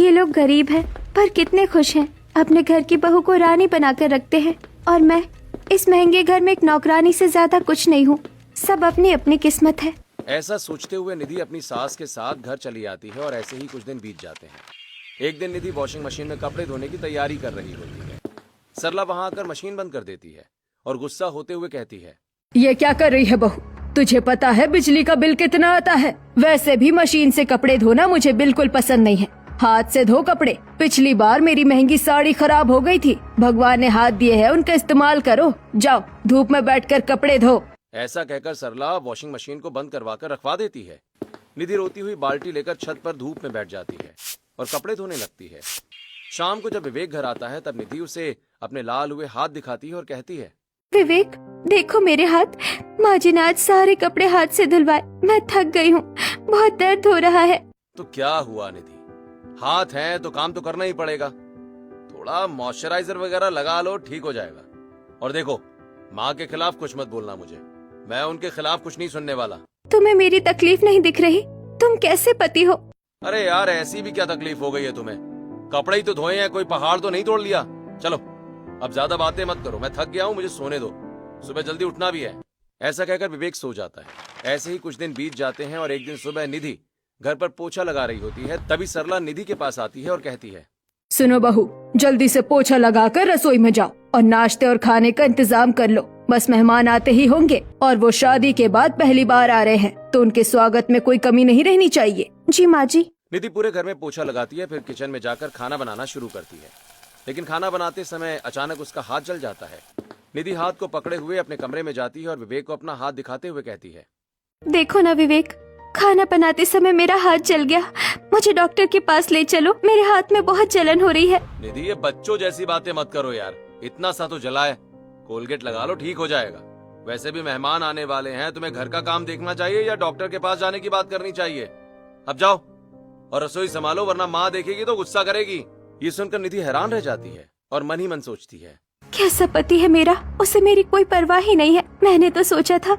ये लोग गरीब हैं पर कितने खुश हैं। अपने घर की बहू को रानी बनाकर रखते हैं और मैं इस महंगे घर में एक नौकरानी से ज्यादा कुछ नहीं हूँ। सब अपनी अपनी किस्मत है। ऐसा सोचते हुए निधि अपनी सास के साथ घर चली आती है और ऐसे ही कुछ दिन बीत जाते हैं। एक दिन निधि वॉशिंग मशीन में कपड़े धोने की तैयारी कर रही होती है। सरला वहां आकर मशीन बंद कर देती है और गुस्सा होते हुए कहती है, ये क्या कर रही है बहू? तुझे पता है बिजली का बिल कितना आता है? वैसे भी मशीन से कपड़े धोना मुझे बिल्कुल पसंद नहीं है। हाथ से धो कपड़े। पिछली बार मेरी महंगी साड़ी खराब हो गई थी। भगवान ने हाथ दिए हैं, उनका इस्तेमाल करो। जाओ धूप में बैठकर कपड़े धो। ऐसा कहकर सरला वॉशिंग मशीन को बंद करवा कर रखवा देती है। निधि रोती हुई बाल्टी लेकर छत पर धूप में बैठ जाती है और कपड़े धोने लगती है। शाम को जब विवेक घर आता है तब निधि उसे अपने लाल हुए हाथ दिखाती है और कहती है, विवेक देखो मेरे हाथ। माँ जी ने आज सारे कपड़े हाथ से धुलवाए। मैं थक गई हूँ, बहुत दर्द हो रहा है। तो क्या हुआ निधि, हाथ है तो काम तो करना ही पड़ेगा। थोड़ा मॉइस्चराइजर वगैरह लगा लो, ठीक हो जाएगा। और देखो, माँ के खिलाफ कुछ मत बोलना मुझे, मैं उनके खिलाफ कुछ नहीं सुनने वाला। तुम्हें मेरी तकलीफ नहीं दिख रही? तुम कैसे पति हो? अरे यार, ऐसी भी क्या तकलीफ हो गई है तुम्हें? कपड़े ही तो धोए हैं, कोई पहाड़ तो नहीं तोड़ लिया। चलो अब ज्यादा बातें मत करो, मैं थक गया हूँ, मुझे सोने दो, सुबह जल्दी उठना भी है। ऐसा कहकर विवेक सो जाता है। ऐसे ही कुछ दिन बीत जाते हैं और एक दिन सुबह निधि घर पर पोछा लगा रही होती है। तभी सरला निधि के पास आती है और कहती है, सुनो बहू, जल्दी से पोछा लगाकर रसोई में जाओ और नाश्ते और खाने का इंतजाम कर लो। बस मेहमान आते ही होंगे और वो शादी के बाद पहली बार आ रहे हैं, तो उनके स्वागत में कोई कमी नहीं रहनी चाहिए। जी माँ जी। निधि पूरे घर में पोछा लगाती है, फिर किचन में जाकर खाना बनाना शुरू करती है। लेकिन खाना बनाते समय अचानक उसका हाथ जल जाता है। निधि हाथ को पकड़े हुए अपने कमरे में जाती है और विवेक को अपना हाथ दिखाते हुए कहती है, देखो ना विवेक, खाना बनाते समय मेरा हाथ जल गया। मुझे डॉक्टर के पास ले चलो, मेरे हाथ में बहुत जलन हो रही है। निधि ये बच्चों जैसी बातें मत करो यार, इतना सा तो जला है, कोलगेट लगा लो, ठीक हो जाएगा। वैसे भी मेहमान आने वाले हैं, तुम्हें घर का काम देखना चाहिए या डॉक्टर के पास जाने की बात करनी चाहिए? अब जाओ और रसोई संभालो, वरना माँ देखेगी तो गुस्सा करेगी। ये सुनकर निधि हैरान रह जाती है और मन ही मन सोचती है, कैसा पति है मेरा, उसे मेरी कोई परवाह ही नहीं है। मैंने तो सोचा था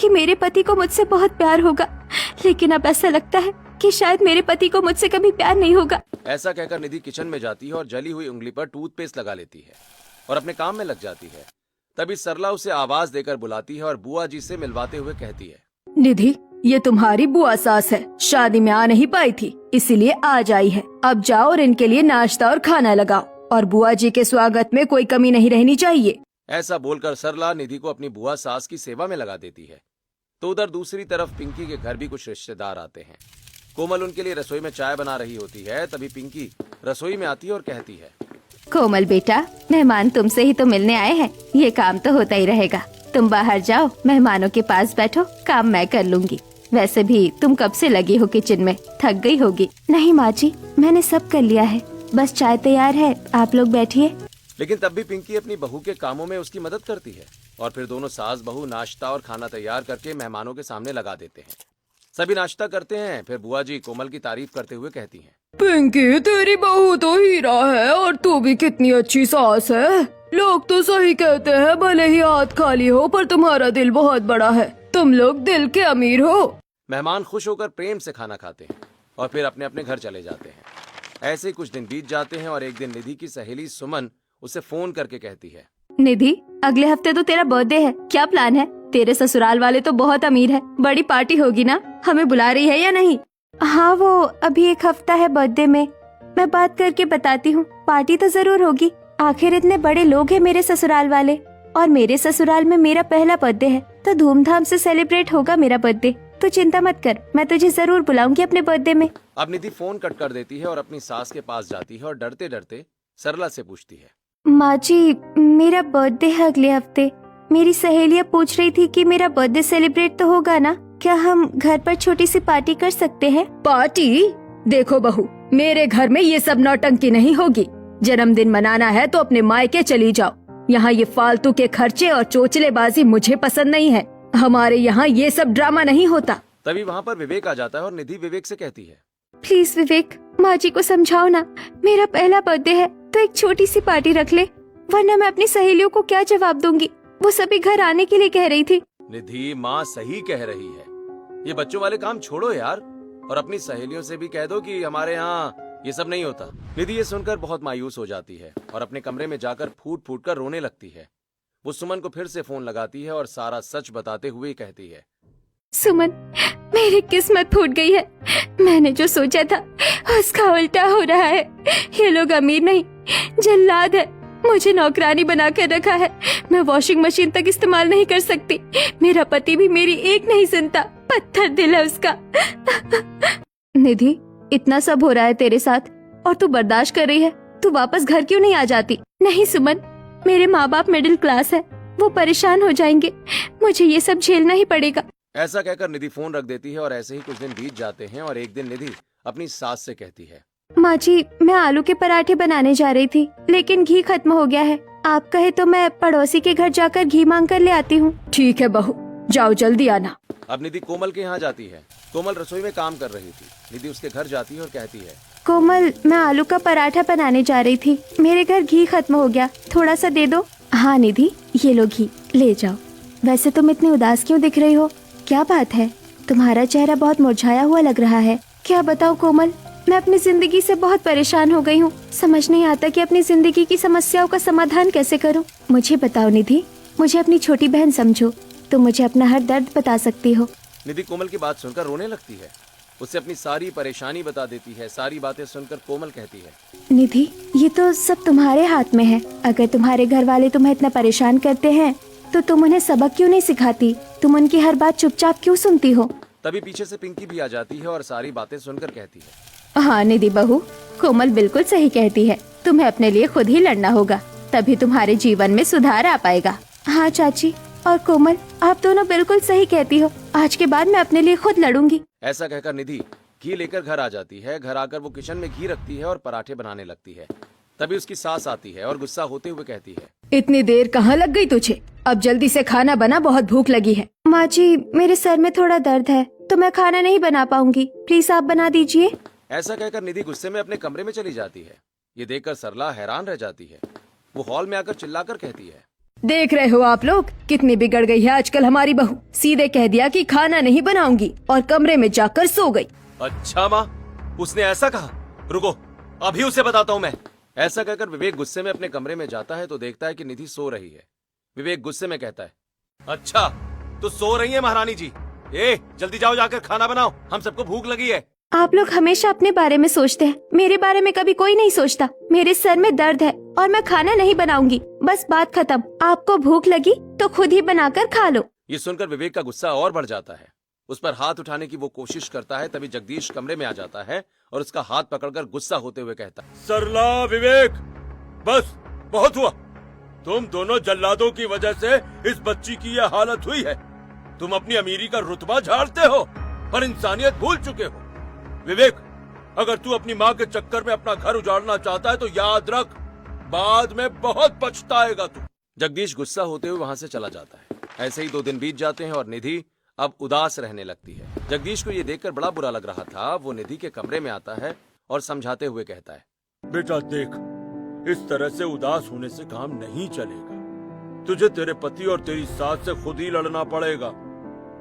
कि मेरे पति को मुझसे बहुत प्यार होगा, लेकिन अब ऐसा लगता है कि शायद मेरे पति को मुझसे कभी प्यार नहीं होगा। ऐसा कहकर निधि किचन में जाती है और जली हुई उंगली पर टूथपेस्ट लगा लेती है और अपने काम में लग जाती है। तभी सरला उसे आवाज देकर बुलाती है और बुआ जी से मिलवाते हुए कहती है, निधि, ये तुम्हारी बुआ सास है, शादी में आ नहीं पाई थी इसीलिए आज आई है। अब जाओ और इनके लिए नाश्ता और खाना लगाओ और बुआ जी के स्वागत में कोई कमी नहीं रहनी चाहिए। ऐसा बोलकर सरला निधि को अपनी बुआ सास की सेवा में लगा देती है। तो उधर दूसरी तरफ पिंकी के घर भी कुछ रिश्तेदार आते हैं। कोमल उनके लिए रसोई में चाय बना रही होती है। तभी पिंकी रसोई में आती है और कहती है, कोमल बेटा, मेहमान तुमसे ही तो मिलने आए हैं, ये काम तो होता ही रहेगा। तुम बाहर जाओ, मेहमानों के पास बैठो, काम मैं कर लूंगी। वैसे भी तुम कब से लगी हो किचन में, थक गई होगी। नहीं माँ जी, मैंने सब कर लिया है, बस चाय तैयार है, आप लोग बैठिए। लेकिन तब भी पिंकी अपनी बहू के कामों में उसकी मदद करती है और फिर दोनों सास बहू नाश्ता और खाना तैयार करके मेहमानों के सामने लगा देते हैं। सभी नाश्ता करते हैं। फिर बुआ जी कोमल की तारीफ करते हुए कहती हैं, पिंकी, तेरी बहू तो हीरा है और तू भी कितनी अच्छी सास है। लोग तो सही कहते हैं, भले ही हाथ खाली हो पर तुम्हारा दिल बहुत बड़ा है। तुम लोग दिल के अमीर हो। मेहमान खुश होकर प्रेम से खाना खाते हैं और फिर अपने अपने घर चले जाते हैं। ऐसे ही कुछ दिन बीत जाते हैं और एक दिन निधि की सहेली सुमन उसे फोन करके कहती है, निधि, अगले हफ्ते तो तेरा बर्थडे है, क्या प्लान है? तेरे ससुराल वाले तो बहुत अमीर है, बड़ी पार्टी होगी ना, हमें बुला रही है या नहीं? हाँ, वो अभी एक हफ्ता है बर्थडे में, मैं बात करके बताती हूँ। पार्टी तो जरूर होगी, आखिर इतने बड़े लोग हैं मेरे ससुराल वाले, और मेरे ससुराल में मेरा पहला बर्थडे है तो धूमधाम से सेलिब्रेट होगा मेरा बर्थडे। तू चिंता मत कर, मैं तुझे जरूर बुलाऊंगी अपने बर्थडे में। अब निधि फोन कट कर देती है और अपनी सास के पास जाती है और डरते डरते सरला से पूछती है, माँ जी, मेरा बर्थडे है अगले हफ्ते। मेरी सहेलियाँ पूछ रही थी कि मेरा बर्थडे सेलिब्रेट तो होगा ना, क्या हम घर पर छोटी सी पार्टी कर सकते हैं? पार्टी? देखो बहू, मेरे घर में ये सब नौटंकी नहीं होगी। जन्मदिन मनाना है तो अपने मायके चली जाओ। यहाँ ये फालतू के खर्चे और चोचलेबाजी मुझे पसंद नहीं है। हमारे यहाँ ये सब ड्रामा नहीं होता। तभी वहाँ पर विवेक आ जाता है और निधि विवेक से कहती है, प्लीज विवेक, माँ जी को समझाओ ना, मेरा पहला बर्थडे है तो एक छोटी सी पार्टी रख ले, वरना मैं अपनी सहेलियों को क्या जवाब दूंगी? वो सभी घर आने के लिए कह रही थी। निधि, माँ सही कह रही है, ये बच्चों वाले काम छोड़ो यार और अपनी सहेलियों से भी कह दो कि हमारे यहाँ ये सब नहीं होता। निधि ये सुनकर बहुत मायूस हो जाती है और अपने कमरे में जाकर फूट फूट कर रोने लगती है। वो सुमन को फिर से फोन लगाती है और सारा सच बताते हुए कहती है, सुमन, मेरी किस्मत फूट गई है। मैंने जो सोचा था उसका उल्टा हो रहा है। ये लोग अमीर नहीं, जल्लाद है। मुझे नौकरानी बना कर रखा है। मैं वॉशिंग मशीन तक इस्तेमाल नहीं कर सकती। मेरा पति भी मेरी एक नहीं सुनता, पत्थर दिल है उसका। निधि, इतना सब हो रहा है तेरे साथ और तू बर्दाश्त कर रही है। तू वापस घर क्यों नहीं आ जाती? नहीं सुमन, मेरे माँ बाप मिडिल क्लास है, वो परेशान हो जाएंगे। मुझे ये सब झेलना ही पड़ेगा। ऐसा कहकर निधि फोन रख देती है और ऐसे ही कुछ दिन बीत जाते हैं और एक दिन निधि अपनी सास से कहती है, माँ जी, मैं आलू के पराठे बनाने जा रही थी, लेकिन घी खत्म हो गया है। आप कहे तो मैं पड़ोसी के घर जाकर घी मांग कर ले आती हूँ। ठीक है बहू, जाओ जल्दी आना। अब निधि कोमल के यहाँ जाती है। कोमल रसोई में काम कर रही थी। निधि उसके घर जाती है और कहती है, कोमल, मैं आलू का पराठा बनाने जा रही थी, मेरे घर घी खत्म हो गया, थोड़ा सा दे दो। हाँ निधि, ये लो घी, ले जाओ। वैसे तुम इतनी उदास क्यों दिख रही हो? क्या बात है? तुम्हारा चेहरा बहुत मुरझाया हुआ लग रहा है। क्या बताऊँ कोमल, मैं अपनी जिंदगी से बहुत परेशान हो गई हूँ। समझ नहीं आता कि अपनी जिंदगी की समस्याओं का समाधान कैसे करूँ। मुझे बताओ निधि, मुझे अपनी छोटी बहन समझो। तुम मुझे अपना हर दर्द बता सकती हो। निधि कोमल की बात सुनकर रोने लगती है। उसे अपनी सारी परेशानी बता देती है। सारी बातें सुनकर कोमल कहती है, निधि, ये तो सब तुम्हारे हाथ में है। अगर तुम्हारे घर वाले तुम्हें इतना परेशान करते हैं तो तुम उन्हें सबक क्यों नहीं सिखाती? तुम उनकी हर बात चुपचाप क्यों सुनती हो? तभी पीछे से पिंकी भी आ जाती है और सारी बातें सुनकर कहती है, हाँ निधि बहू, कोमल बिल्कुल सही कहती है। तुम्हें अपने लिए खुद ही लड़ना होगा, तभी तुम्हारे जीवन में सुधार आ पाएगा। हाँ चाची और कोमल, आप दोनों बिल्कुल सही कहती हो। आज के बाद मैं अपने लिए खुद लड़ूंगी। ऐसा कहकर निधि घी लेकर घर आ जाती है। घर आकर वो किचन में घी रखती है और पराठे बनाने लगती है। तभी उसकी सास आती है और गुस्सा होते हुए कहती है, इतनी देर कहाँ लग गई तुझे? अब जल्दी से खाना बना, बहुत भूख लगी है। माँ जी, मेरे सर में थोड़ा दर्द है तो मैं खाना नहीं बना पाऊंगी, प्लीज आप बना दीजिए। ऐसा कहकर निधि गुस्से में अपने कमरे में चली जाती है। ये देखकर सरला हैरान रह जाती है। वो हॉल में आकर चिल्लाकर कहती है, देख रहे हो आप लोग कितनी बिगड़ गई है आजकल हमारी बहू। सीधे कह दिया कि खाना नहीं बनाऊंगी और कमरे में जाकर सो गई। अच्छा माँ, उसने ऐसा कहा? रुको, अभी उसे बताता हूँ मैं। ऐसा कहकर विवेक गुस्से में अपने कमरे में जाता है तो देखता है कि निधि सो रही है। विवेक गुस्से में कहता है, अच्छा तो सो रही है महारानी जी? जल्दी जाओ, जाकर खाना बनाओ, हम सबको भूख लगी है। आप लोग हमेशा अपने बारे में सोचते हैं, मेरे बारे में कभी कोई नहीं सोचता। मेरे सर में दर्द है और मैं खाना नहीं बनाऊंगी, बस बात खत्म। आपको भूख लगी तो खुद ही बनाकर खा लो। ये सुनकर विवेक का गुस्सा और बढ़ जाता है। उस पर हाथ उठाने की वो कोशिश करता है। तभी जगदीश कमरे में आ जाता है और उसका हाथ पकड़कर गुस्सा होते हुए कहता है, सरला, विवेक, बस बहुत हुआ। तुम दोनों जल्लादों की वजह से इस बच्ची की यह हालत हुई है। तुम अपनी अमीरी का रुतबा झाड़ते हो पर इंसानियत भूल चुके हो। विवेक, अगर तू अपनी माँ के चक्कर में अपना घर उजाड़ना चाहता है तो याद रख, बाद में बहुत पछताएगा तू। जगदीश गुस्सा होते हुए वहां से चला जाता है। ऐसे ही 2 दिन बीत जाते हैं और निधि अब उदास रहने लगती है। जगदीश को ये देखकर बड़ा बुरा लग रहा था। वो निधि के कमरे में आता है और समझाते हुए कहता है, बेटा देख, इस तरह से उदास होने से काम नहीं चलेगा। तुझे तेरे पति और तेरी सास से खुद ही लड़ना पड़ेगा।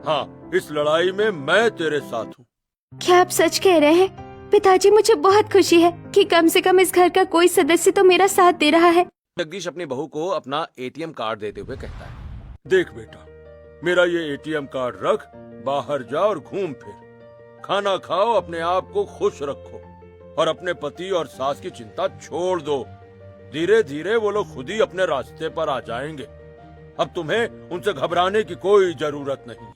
हाँ, इस लड़ाई में मैं तेरे साथ हूँ। क्या आप सच कह रहे हैं? पिताजी, मुझे बहुत खुशी है कि कम से कम इस घर का कोई सदस्य तो मेरा साथ दे रहा है। जगदीश अपनी बहू को अपना एटीएम कार्ड देते हुए कहता है, देख बेटा, मेरा ये एटीएम कार्ड रख, बाहर जा और घूम फिर, खाना खाओ, अपने आप को खुश रखो और अपने पति और सास की चिंता छोड़ दो। धीरे धीरे वो लोग खुद ही अपने रास्ते पर आ जाएंगे। अब तुम्हें उनसे घबराने की कोई जरूरत नहीं है।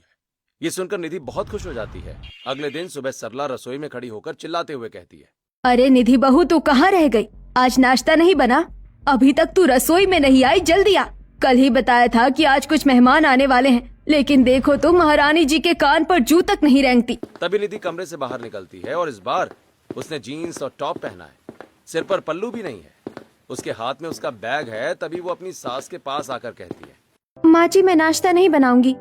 ये सुनकर निधि बहुत खुश हो जाती है। अगले दिन सुबह सरला रसोई में खड़ी होकर चिल्लाते हुए कहती है, अरे निधि बहू, तू कहाँ रह गई? आज नाश्ता नहीं बना? अभी तक तू रसोई में नहीं आई, जल्दी आ। कल ही बताया था कि आज कुछ मेहमान आने वाले हैं, लेकिन देखो तो महारानी जी के कान पर जू तक नहीं रेंगती। तभी निधि कमरे से बाहर निकलती है और इस बार उसने जीन्स और टॉप पहना है। सिर पर पल्लू भी नहीं है। उसके हाथ में उसका बैग है। तभी वो अपनी सास के पास आकर कहती है, माँ जी, मैं नाश्ता नहीं बनाऊंगी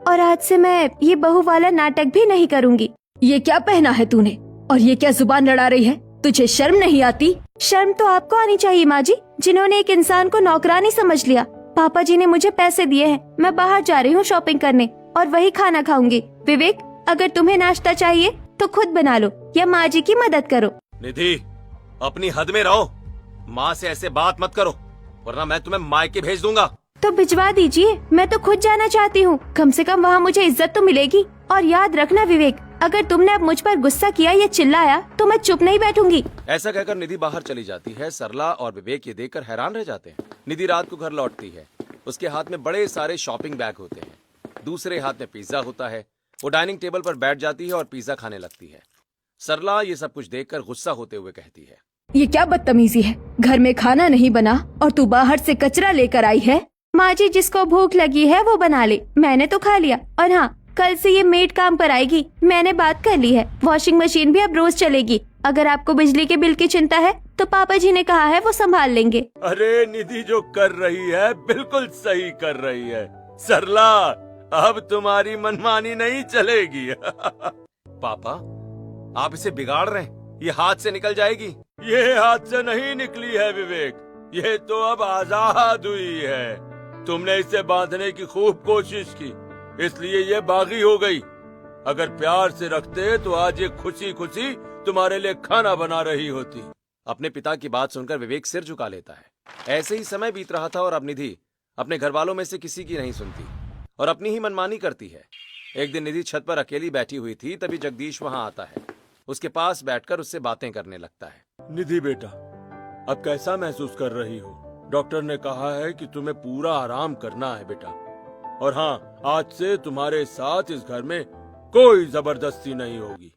और आज से मैं ये बहू वाला नाटक भी नहीं करूंगी। ये क्या पहना है तूने और ये क्या जुबान लड़ा रही है? तुझे शर्म नहीं आती? शर्म तो आपको आनी चाहिए माँ जी, जिन्होंने एक इंसान को नौकरानी समझ लिया। पापा जी ने मुझे पैसे दिए हैं, मैं बाहर जा रही हूँ शॉपिंग करने और वही खाना खाऊंगी। विवेक, अगर तुम्हें नाश्ता चाहिए तो खुद बना लो या माँ जी की मदद करो। निधि, अपनी हद में रहो। माँ से ऐसे बात मत करो, वरना मैं तुम्हें मायके भेज दूंगा। तो भिजवा दीजिए, मैं तो खुद जाना चाहती हूँ। कम से कम वहाँ मुझे इज्जत तो मिलेगी। और याद रखना विवेक, अगर तुमने अब मुझ पर गुस्सा किया या चिल्लाया तो मैं चुप नहीं बैठूंगी। ऐसा कहकर निधि बाहर चली जाती है। सरला और विवेक ये देखकर हैरान रह जाते हैं। निधि रात को घर लौटती है। उसके हाथ में बड़े सारे शॉपिंग बैग होते हैं, दूसरे हाथ में पिज्जा होता है। वो डाइनिंग टेबल पर बैठ जाती है और पिज्जा खाने लगती है। सरला ये सब कुछ देखकर गुस्सा होते हुए कहती है, ये क्या बदतमीजी है, घर में खाना नहीं बना और तू बाहर से कचरा लेकर आई है। माँ जी, जिसको भूख लगी है वो बना ले, मैंने तो खा लिया। और हाँ, कल से ये मेड काम पर आएगी, मैंने बात कर ली है। वॉशिंग मशीन भी अब रोज चलेगी। अगर आपको बिजली के बिल की चिंता है तो पापा जी ने कहा है वो संभाल लेंगे। अरे निधि जो कर रही है बिल्कुल सही कर रही है। सरला, अब तुम्हारी मनमानी नहीं चलेगी। पापा आप इसे बिगाड़ रहे हैं, ये हाथ से निकल जाएगी। ये हाथ से नहीं निकली है विवेक, ये तो अब आजाद हुई है। तुमने इसे बांधने की खूब कोशिश की, इसलिए ये बागी हो गई। अगर प्यार से रखते तो आज ये खुशी खुशी तुम्हारे लिए खाना बना रही होती। अपने पिता की बात सुनकर विवेक सिर झुका लेता है। ऐसे ही समय बीत रहा था और अब निधि अपने घर वालों में से किसी की नहीं सुनती और अपनी ही मनमानी करती है। एक दिन निधि छत पर अकेली बैठी हुई थी, तभी जगदीश वहां आता है। उसके पास बैठकर उससे बातें करने लगता है। निधि बेटा, अब कैसा महसूस कर रही हो? डॉक्टर ने कहा है कि तुम्हें पूरा आराम करना है बेटा। और हाँ, आज से तुम्हारे साथ इस घर में कोई जबरदस्ती नहीं होगी।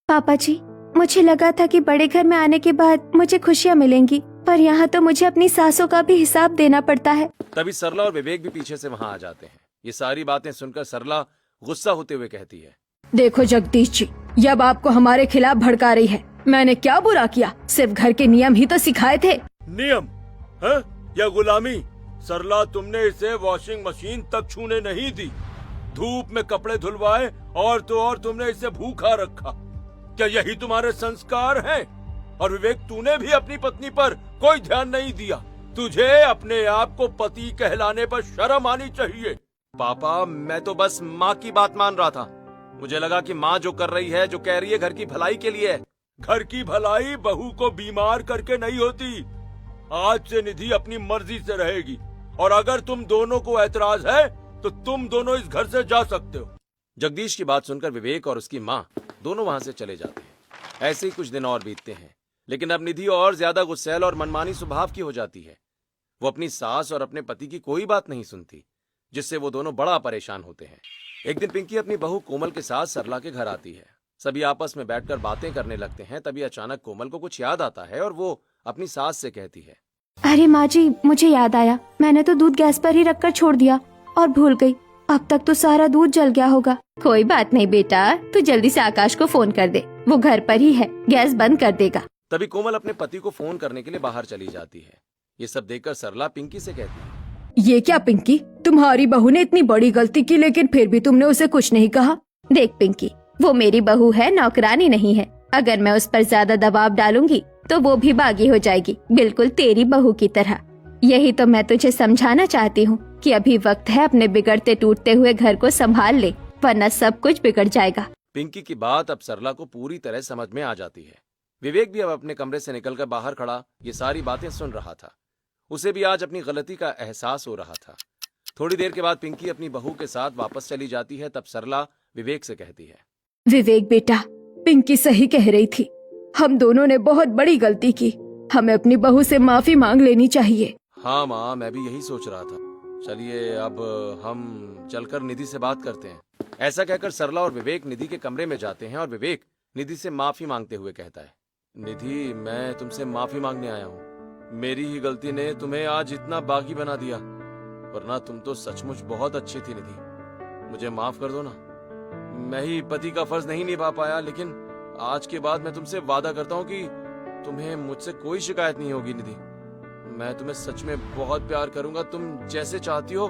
पापा जी, मुझे लगा था कि बड़े घर में आने के बाद मुझे खुशियाँ मिलेंगी, पर यहाँ तो मुझे अपनी सासों का भी हिसाब देना पड़ता है। तभी सरला और विवेक भी पीछे से वहां आ जाते हैं। ये सारी बातें सुनकर सरला गुस्सा होते हुए कहती है, देखो जगदीश जी, ये अब आपको हमारे खिलाफ भड़का रही है। मैंने क्या बुरा किया, सिर्फ घर के नियम ही तो सिखाए थे। नियम है या गुलामी? सरला, तुमने इसे वॉशिंग मशीन तक छूने नहीं दी, धूप में कपड़े धुलवाए और तो और तुमने इसे भूखा रखा। क्या यही तुम्हारे संस्कार हैं? और विवेक, तूने भी अपनी पत्नी पर कोई ध्यान नहीं दिया। तुझे अपने आप को पति कहलाने पर शर्म आनी चाहिए। पापा मैं तो बस माँ की बात मान रहा था। मुझे लगा कि माँ जो कर रही है, जो कह रही है, घर की भलाई के लिए है। घर की भलाई बहू को बीमार करके नहीं होती। आज से निधि अपनी मर्जी से रहेगी और अगर तुम दोनों को ऐतराज है तो तुम दोनों इस घर से जा सकते हो। जगदीश की बात सुनकर विवेक और उसकी माँ दोनों वहां से चले जाते हैं। ऐसे ही कुछ दिन और बीतते हैं, लेकिन अब निधि और ज्यादा गुस्सैल और मनमानी स्वभाव की हो जाती है। वो अपनी सास और अपने पति की कोई बात नहीं सुनती, जिससे वो दोनों बड़ा परेशान होते हैं। एक दिन पिंकी अपनी बहू कोमल के साथ सरला के घर आती है। सभी आपस में बैठकर बातें करने लगते हैं। तभी अचानक कोमल को कुछ याद आता है और वो अपनी सास से कहती है, अरे माँ जी, मुझे याद आया, मैंने तो दूध गैस पर ही रखकर छोड़ दिया और भूल गई। अब तक तो सारा दूध जल गया होगा। कोई बात नहीं बेटा, तू जल्दी से आकाश को फोन कर दे, वो घर पर ही है, गैस बंद कर देगा। तभी कोमल अपने पति को फोन करने के लिए बाहर चली जाती है। ये सब देखकर सरला पिंकी से कहती है, ये क्या पिंकी, तुम्हारी बहू ने इतनी बड़ी गलती की लेकिन फिर भी तुमने उसे कुछ नहीं कहा। देख पिंकी, वो मेरी बहू है, नौकरानी नहीं है। अगर मैं उस पर ज्यादा दबाव डालूंगी तो वो भी बागी हो जाएगी, बिल्कुल तेरी बहू की तरह। यही तो मैं तुझे समझाना चाहती हूँ कि अभी वक्त है अपने बिगड़ते टूटते हुए घर को संभाल ले, वरना सब कुछ बिगड़ जाएगा। पिंकी की बात अब सरला को पूरी तरह समझ में आ जाती है। विवेक भी अब अपने कमरे से निकलकर बाहर खड़ा ये सारी बातें सुन रहा था। उसे भी आज अपनी गलती का एहसास हो रहा था। थोड़ी देर के बाद पिंकी अपनी बहू के साथ वापस चली जाती है। तब सरला विवेक से कहती है, विवेक बेटा, पिंकी सही कह रही थी, हम दोनों ने बहुत बड़ी गलती की, हमें अपनी बहू से माफी मांग लेनी चाहिए। हाँ माँ, मैं भी यही सोच रहा था। चलिए अब हम चलकर निधि से बात करते हैं। ऐसा कहकर सरला और विवेक निधि के कमरे में जाते हैं और विवेक निधि से माफी मांगते हुए कहता है, निधि मैं तुमसे माफी मांगने आया हूँ। मेरी ही गलती ने तुम्हें आज इतना बागी बना दिया, वरना तुम तो सचमुच बहुत अच्छी थी निधि, मुझे माफ कर दो ना। मैं ही पति का फर्ज नहीं निभा पाया, लेकिन आज के बाद मैं तुमसे वादा करता हूँ कि तुम्हें मुझसे कोई शिकायत नहीं होगी निधि। मैं तुम्हें सच में बहुत प्यार करूंगा, तुम जैसे चाहती हो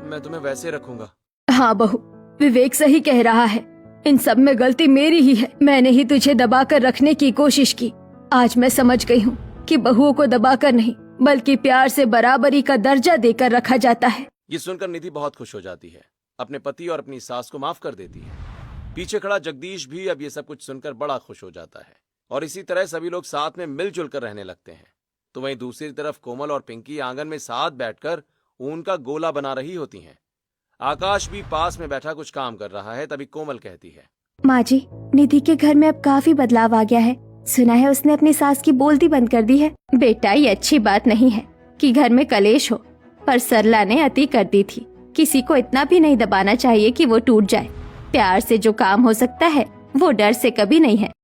मैं तुम्हें वैसे रखूंगा। हाँ बहू, विवेक सही कह रहा है, इन सब में गलती मेरी ही है। मैंने ही तुझे दबाकर रखने की कोशिश की। आज मैं समझ गई हूँ कि बहुओं को दबाकर नहीं बल्कि प्यार से बराबरी का दर्जा देकर रखा जाता है। ये सुनकर निधि बहुत खुश हो जाती है, अपने पति और अपनी सास को माफ कर देती है। पीछे खड़ा जगदीश भी अब ये सब कुछ सुनकर बड़ा खुश हो जाता है। और इसी तरह सभी लोग साथ में मिलजुल कर रहने लगते हैं। तो वहीं दूसरी तरफ कोमल और पिंकी आंगन में साथ बैठकर ऊन का गोला बना रही होती हैं। आकाश भी पास में बैठा कुछ काम कर रहा है। तभी कोमल कहती है, माँ जी, निधि के घर में अब काफी बदलाव आ गया है। सुना है उसने अपनी सास की बोलती बंद कर दी है। बेटा, ये अच्छी बात नहीं है कि घर में कलेश हो, पर सरला ने अति कर दी थी। किसी को इतना भी नहीं दबाना चाहिए कि वो टूट जाए। प्यार से जो काम हो सकता है वो डर से कभी नहीं है।